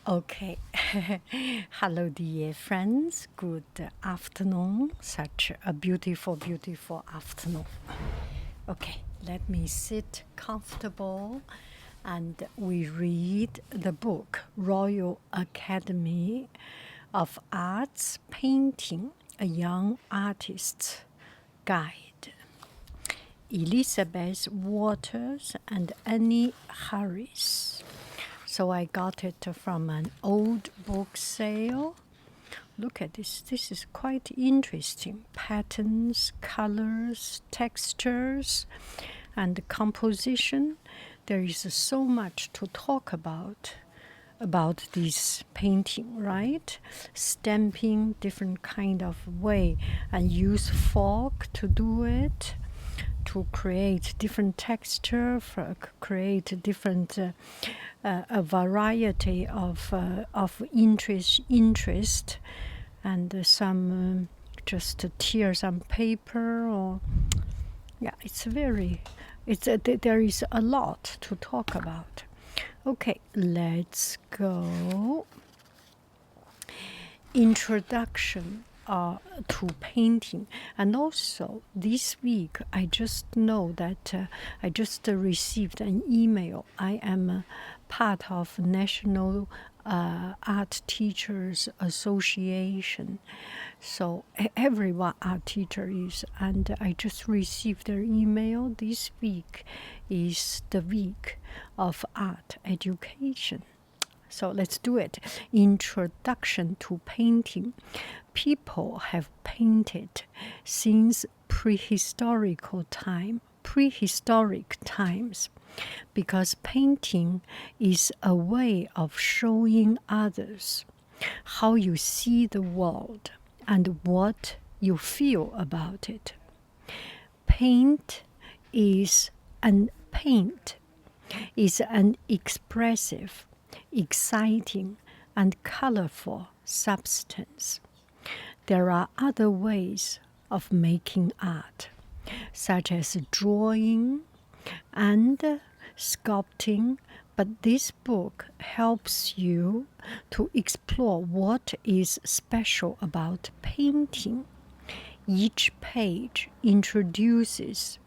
Okay. Hello, dear friends. Good afternoon. Such a beautiful, beautiful afternoon. Okay, let me sit comfortable and we read the book Royal Academy of Arts Painting, a Young Artist's Guide. Elizabeth Waters and Annie Harris. So I got it from an old book sale. Look at this. This is quite interesting. Patterns, colors, textures, and composition. There is so much to talk about this painting, right? Stamping, different kind of way, and use fork to do it, to create different texture, for create different a variety of interest, and some just tears on paper, or yeah, it's very, there is a lot to talk about. Okay, let's go. Introduction to painting. And also this week I just know that I just received an email. I am part of National Art Teachers Association, so everyone art teacher is, and I just received their email. This week is the week of art education. So let's do it. Introduction to painting. People have painted since prehistoric times, because painting is a way of showing others how you see the world and what you feel about it. Paint is an expressive, exciting, and colorful substance. There are other ways of making art, such as drawing and sculpting, but this book helps you to explore what is special about painting. Each page introduces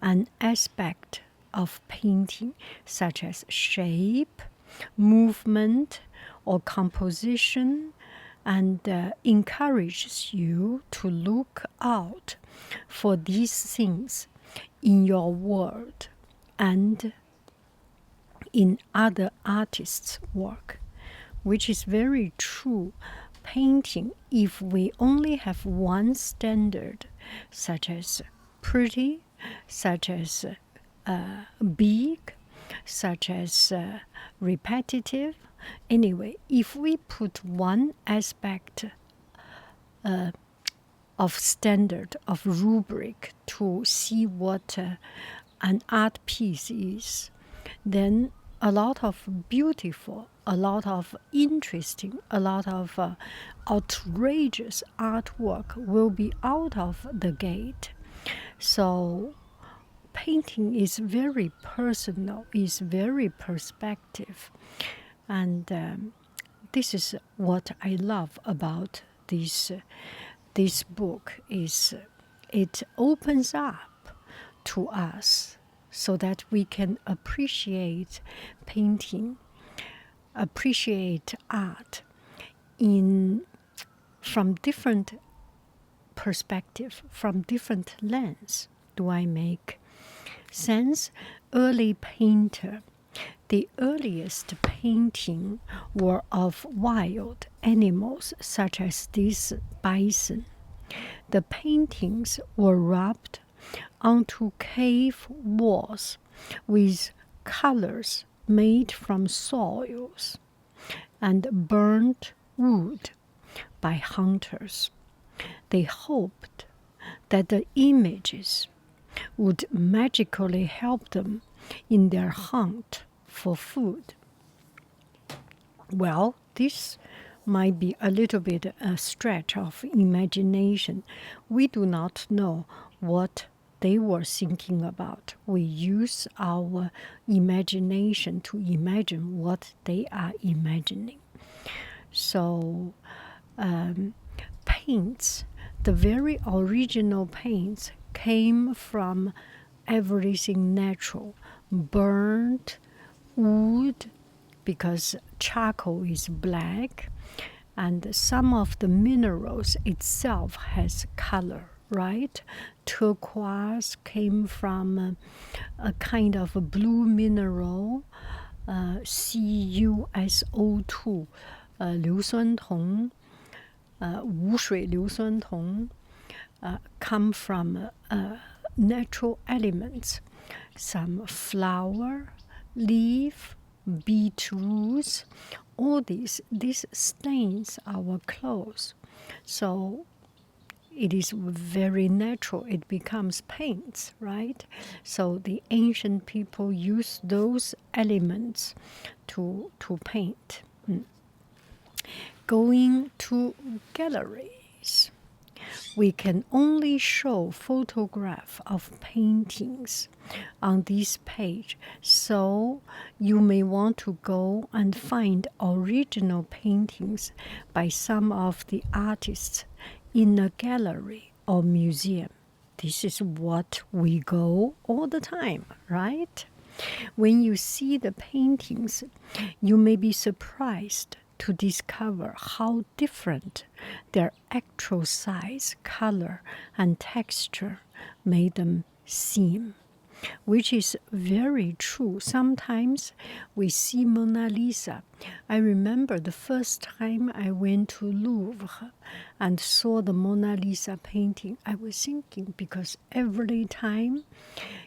an aspect of painting, such as shape, movement, or composition, and encourages you to look out for these things in your world and in other artists' work, which is very true. Painting, if we only have one standard, such as pretty, such as big, such as repetitive. Anyway, if we put one aspect of standard, of rubric, to see what an art piece is, then a lot of beautiful, a lot of interesting, a lot of outrageous artwork will be out of the gate. So painting is very personal, is very perspective, and this is what I love about this book. Is it opens up to us so that we can appreciate painting, appreciate art from different perspective, from different lens. Do I make sense? Early painter. The earliest painting were of wild animals, such as this bison. The paintings were rubbed onto cave walls with colors made from soils and burnt wood by hunters. They hoped that the images would magically help them in their hunt for food. Well, this might be a little bit a stretch of imagination. We do not know what they were thinking about. We use our imagination to imagine what they are imagining. So paints, the very original paints came from everything natural, burnt wood, because charcoal is black, and some of the minerals itself has color, right? Turquoise came from a kind of a blue mineral, CuSO2, 硫酸铜, 无水硫酸铜, come from natural elements, some flower, leaf, beetroots, all this stains our clothes. So it is very natural. It becomes paints, right? So the ancient people used those elements to paint. Going to galleries, we can only show photograph of paintings on this page. So you may want to go and find original paintings by some of the artists in a gallery or museum. This is what we go all the time, right? When you see the paintings, you may be surprised to discover how different their actual size, color, and texture made them seem, which is very true. Sometimes we see Mona Lisa. I remember the first time I went to Louvre and saw the Mona Lisa painting, I was thinking, because every time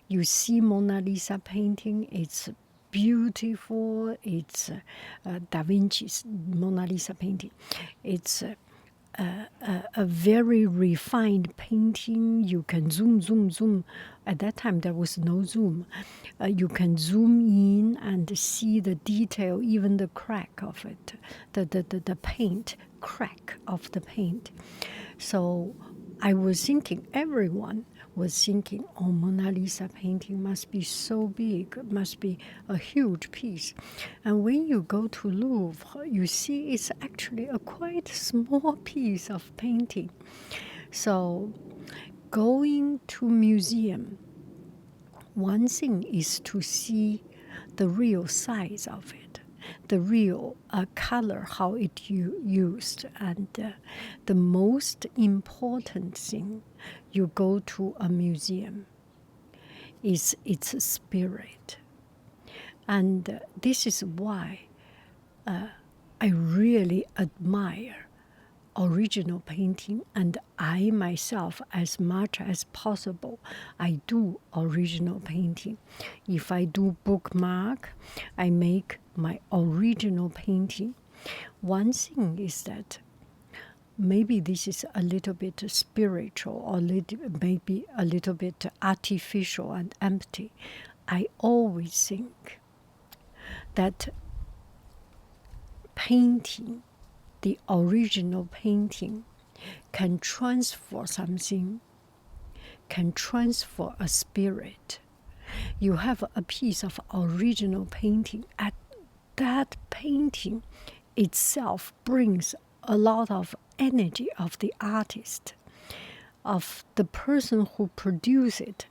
you see Mona Lisa painting, it's beautiful. It's Da Vinci's Mona Lisa painting. It's a very refined painting. You can zoom. At that time, there was no zoom. You can zoom in and see the detail, even the crack of it, the paint, crack of the paint. So I was thinking, everyone was thinking, oh, Mona Lisa painting must be so big, must be a huge piece. And when you go to Louvre, you see it's actually a quite small piece of painting. So going to museum, one thing is to see the real size of it, the real color, how it used. And the most important thing, you go to a museum, is its spirit. And this is why I really admire original painting, and I myself, as much as possible, I do original painting. If I do bookmark, I make my original painting. One thing is that maybe this is a little bit spiritual, or maybe a little bit artificial and empty. I always think that painting, the original painting, can transfer something, can transfer a spirit. You have a piece of original painting, and that painting itself brings a lot of energy of the artist, of the person who produced it,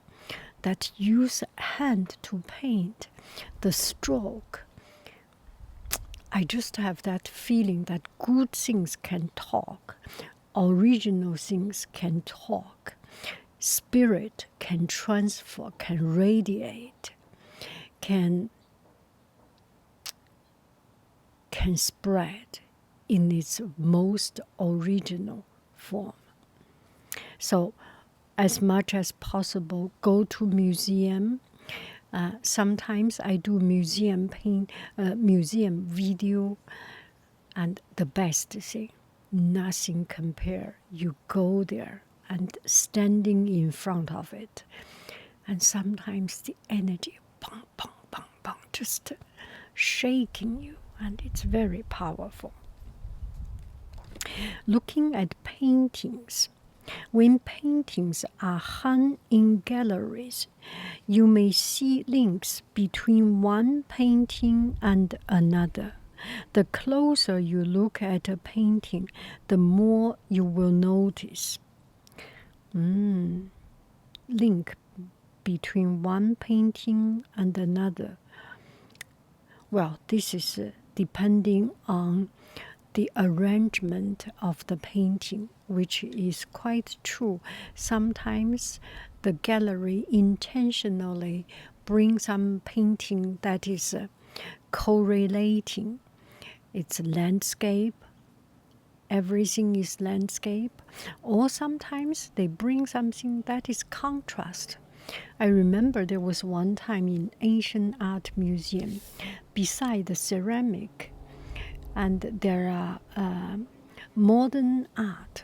that use hand to paint, the stroke. I just have that feeling that good things can talk, original things can talk, spirit can transfer, can radiate, can spread in its most original form. So as much as possible, go to museum. Sometimes I do museum video, and the best thing, nothing compare. You go there and standing in front of it, and sometimes the energy, bang, bang, bang, bang, just shaking you, and it's very powerful. Looking at paintings, When paintings are hung in galleries, you may see links between one painting and another. The closer you look at a painting, the more you will notice. Link between one painting and another. Well, this is depending on the arrangement of the painting, which is quite true. Sometimes the gallery intentionally brings some painting that is correlating. It's landscape, everything is landscape, or sometimes they bring something that is contrast. I remember there was one time in Asian Art Museum, beside the ceramic, and there are modern art.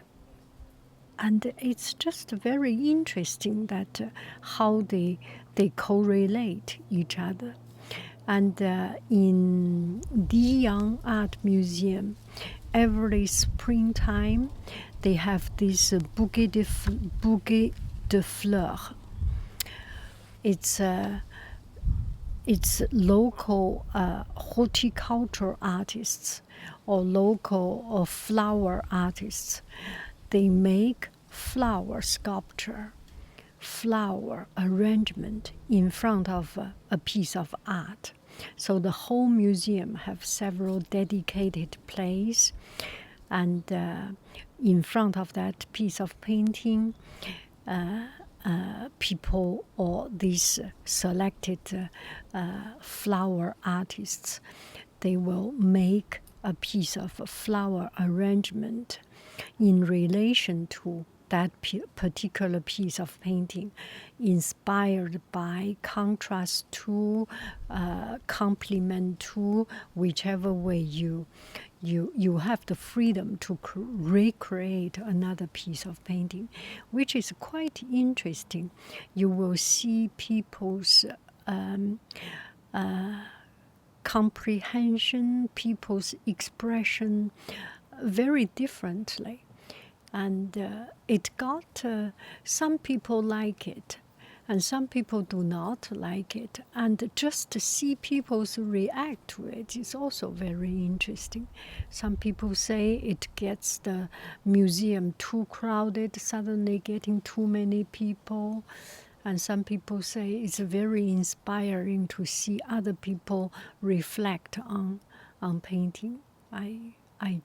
And it's just very interesting that how they correlate each other. And in Diyang Art Museum, every springtime, they have this bouquet de fleurs. It's local horticulture artists or local or flower artists. They make flower sculpture, flower arrangement in front of a piece of art. So the whole museum have several dedicated places, and in front of that piece of painting, people or these selected flower artists, they will make a piece of flower arrangement in relation to that particular piece of painting, inspired by, contrast to, complement to, whichever way you have the freedom to recreate another piece of painting, which is quite interesting. You will see people's comprehension, people's expression very differently. And it got, some people like it, and some people do not like it. And just to see people's react to it is also very interesting. Some people say it gets the museum too crowded, suddenly getting too many people. And some people say it's very inspiring to see other people reflect on painting. I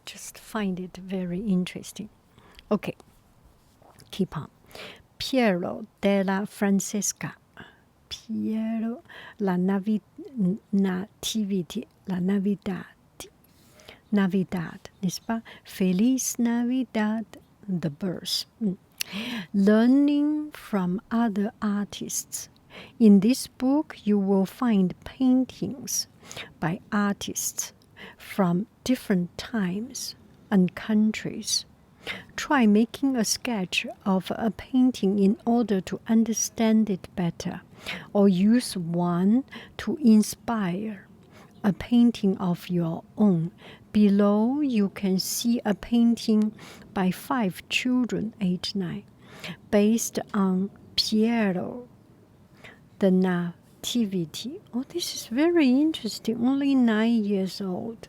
just find it very interesting. Okay, keep on. Piero della Francesca. Piero, la nativity, la Navidad. Navidad, n'est-ce pas? Feliz Navidad, the birth. Learning from other artists. In this book, you will find paintings by artists from different times and countries. Try making a sketch of a painting in order to understand it better, or use one to inspire a painting of your own. Below, you can see a painting by 5 children, aged 9, based on Piero, the Nativity. Oh, this is very interesting. Only 9 years old.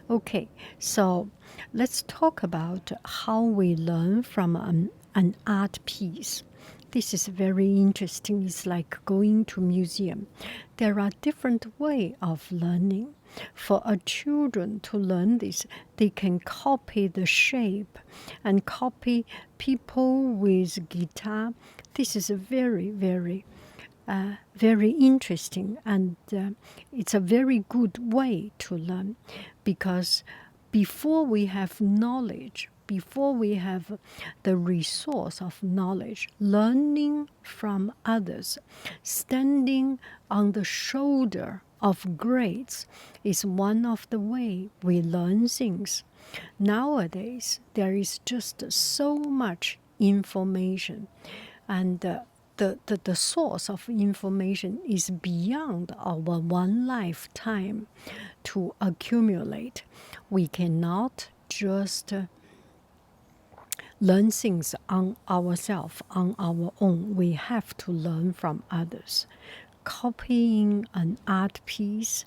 Okay, so let's talk about how we learn from an art piece. This is very interesting. It's like going to museum. There are different ways of learning. For a children to learn this, they can copy the shape and copy people with guitar. This is a very, very very interesting, and it's a very good way to learn, because before we have knowledge, before we have the resource of knowledge, learning from others, standing on the shoulder of greats is one of the way we learn things. Nowadays, there is just so much information, and the source of information is beyond our one lifetime to accumulate. We cannot just learn things on ourselves, on our own. We have to learn from others. Copying an art piece,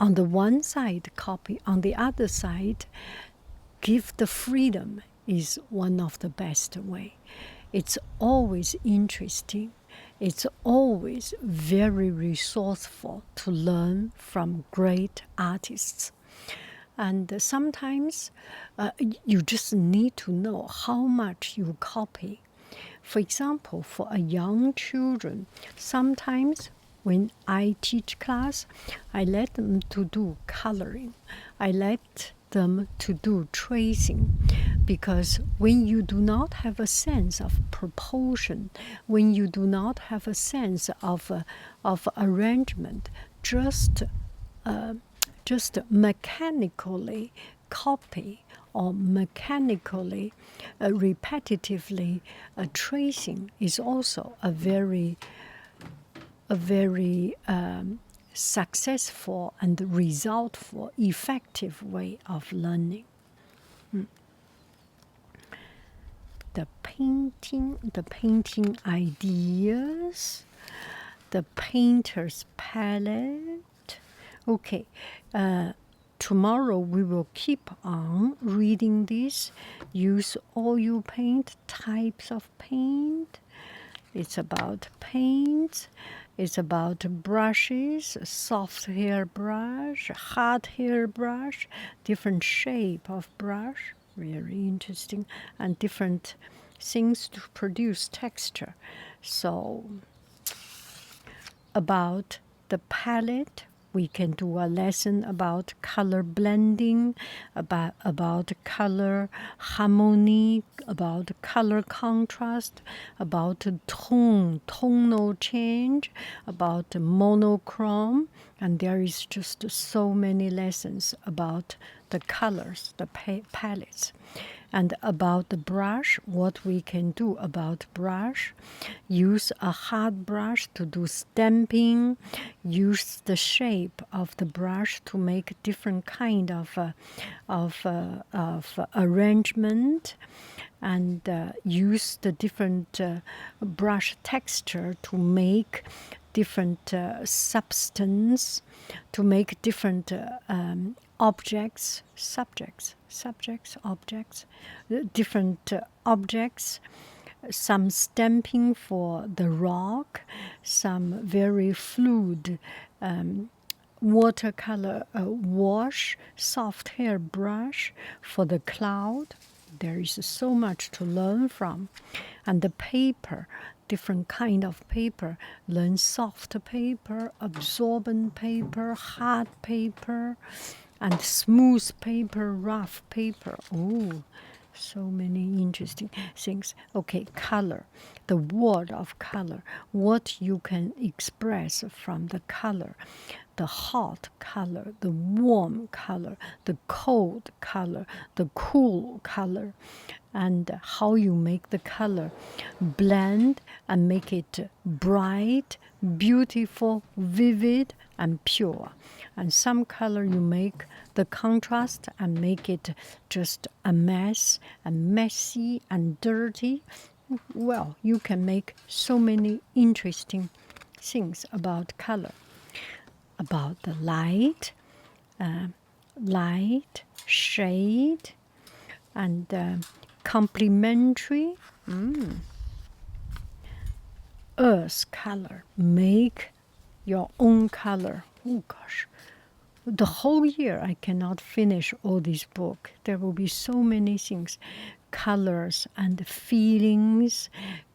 on the one side, copy, on the other side, give the freedom is one of the best way. It's always interesting. It's always very resourceful to learn from great artists. And sometimes you just need to know how much you copy. For example, for a young children, sometimes when I teach class, I let them to do coloring. I let them to do tracing, because when you do not have a sense of proportion, when you do not have a sense of arrangement, just mechanically copy or mechanically, repetitively tracing is also a very successful and resultful, effective way of learning. The painting ideas, the painter's palette. Okay, tomorrow we will keep on reading this. Use oil paint, types of paint. It's about paints. It's about brushes, soft hair brush, hard hair brush, different shape of brush, very interesting, and different things to produce texture. So about the palette, we can do a lesson about color blending, about color harmony, about color contrast, about tonal change, about monochrome, and there is just so many lessons about the colors, the palettes. And about the brush, what we can do about brush. Use a hard brush to do stamping. Use the shape of the brush to make different kind of arrangement. And use the different brush texture to make different substance, to make different objects, different objects, some stamping for the rock, some very fluid watercolor wash, soft hair brush for the cloud. There is so much to learn from. And the paper, different kind of paper. Learn soft paper, absorbent paper, hard paper, and smooth paper, rough paper. Oh, so many interesting things. Okay, color, the word of color, what you can express from the color, the hot color, the warm color, the cold color, the cool color, and how you make the color blend and make it bright, beautiful, vivid, and pure. And some color you make the contrast and make it just a mess and messy and dirty. Well, you can make so many interesting things about color. About the light, shade, and complementary. Earth color. Make your own color. Oh gosh, the whole year I cannot finish all this book. There will be so many things, colors and feelings,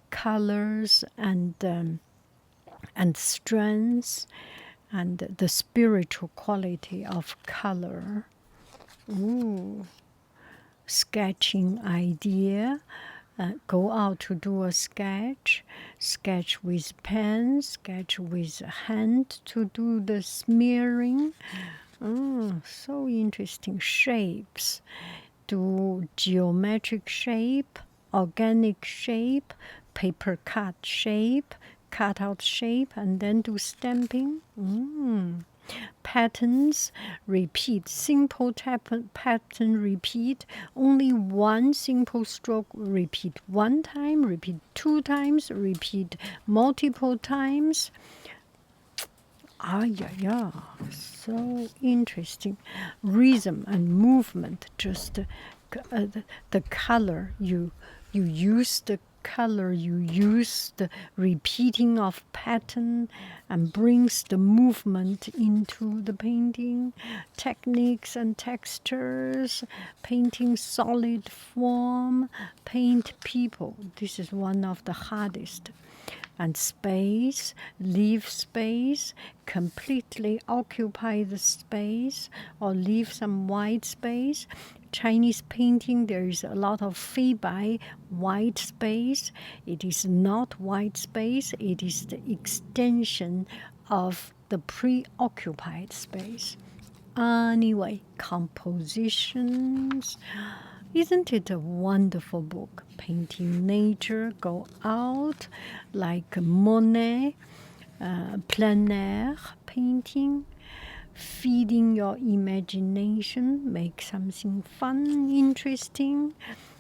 colors and strengths, and the spiritual quality of color. Ooh. Sketching idea. Go out to do a sketch. Sketch with pen, sketch with hand to do the smearing. Oh, so interesting. Shapes. Do geometric shape, organic shape, paper cut shape, cut out shape, and then do stamping. Patterns repeat, simple pattern repeat, only one simple stroke repeat one time, repeat 2 times, repeat multiple times. Yeah, so interesting. Rhythm and movement, just the color you use the color, you use the repeating of pattern and brings the movement into the painting. Techniques and textures, painting solid form, paint people. This is one of the hardest. And space, leave space, completely occupy the space or leave some white space. Chinese painting, there is a lot of fei white space. It is not white space, it is the extension of the preoccupied space. Anyway, compositions. Isn't it a wonderful book? Painting nature, go out like Monet, plein air painting, feeding your imagination, make something fun, interesting,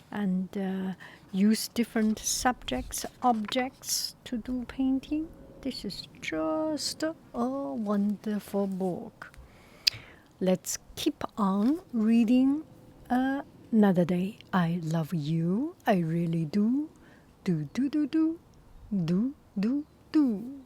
and use different subjects, objects to do painting. This is just a wonderful book. Let's keep on reading another day. I love you. I really do. Do, do, do, do. Do, do, do.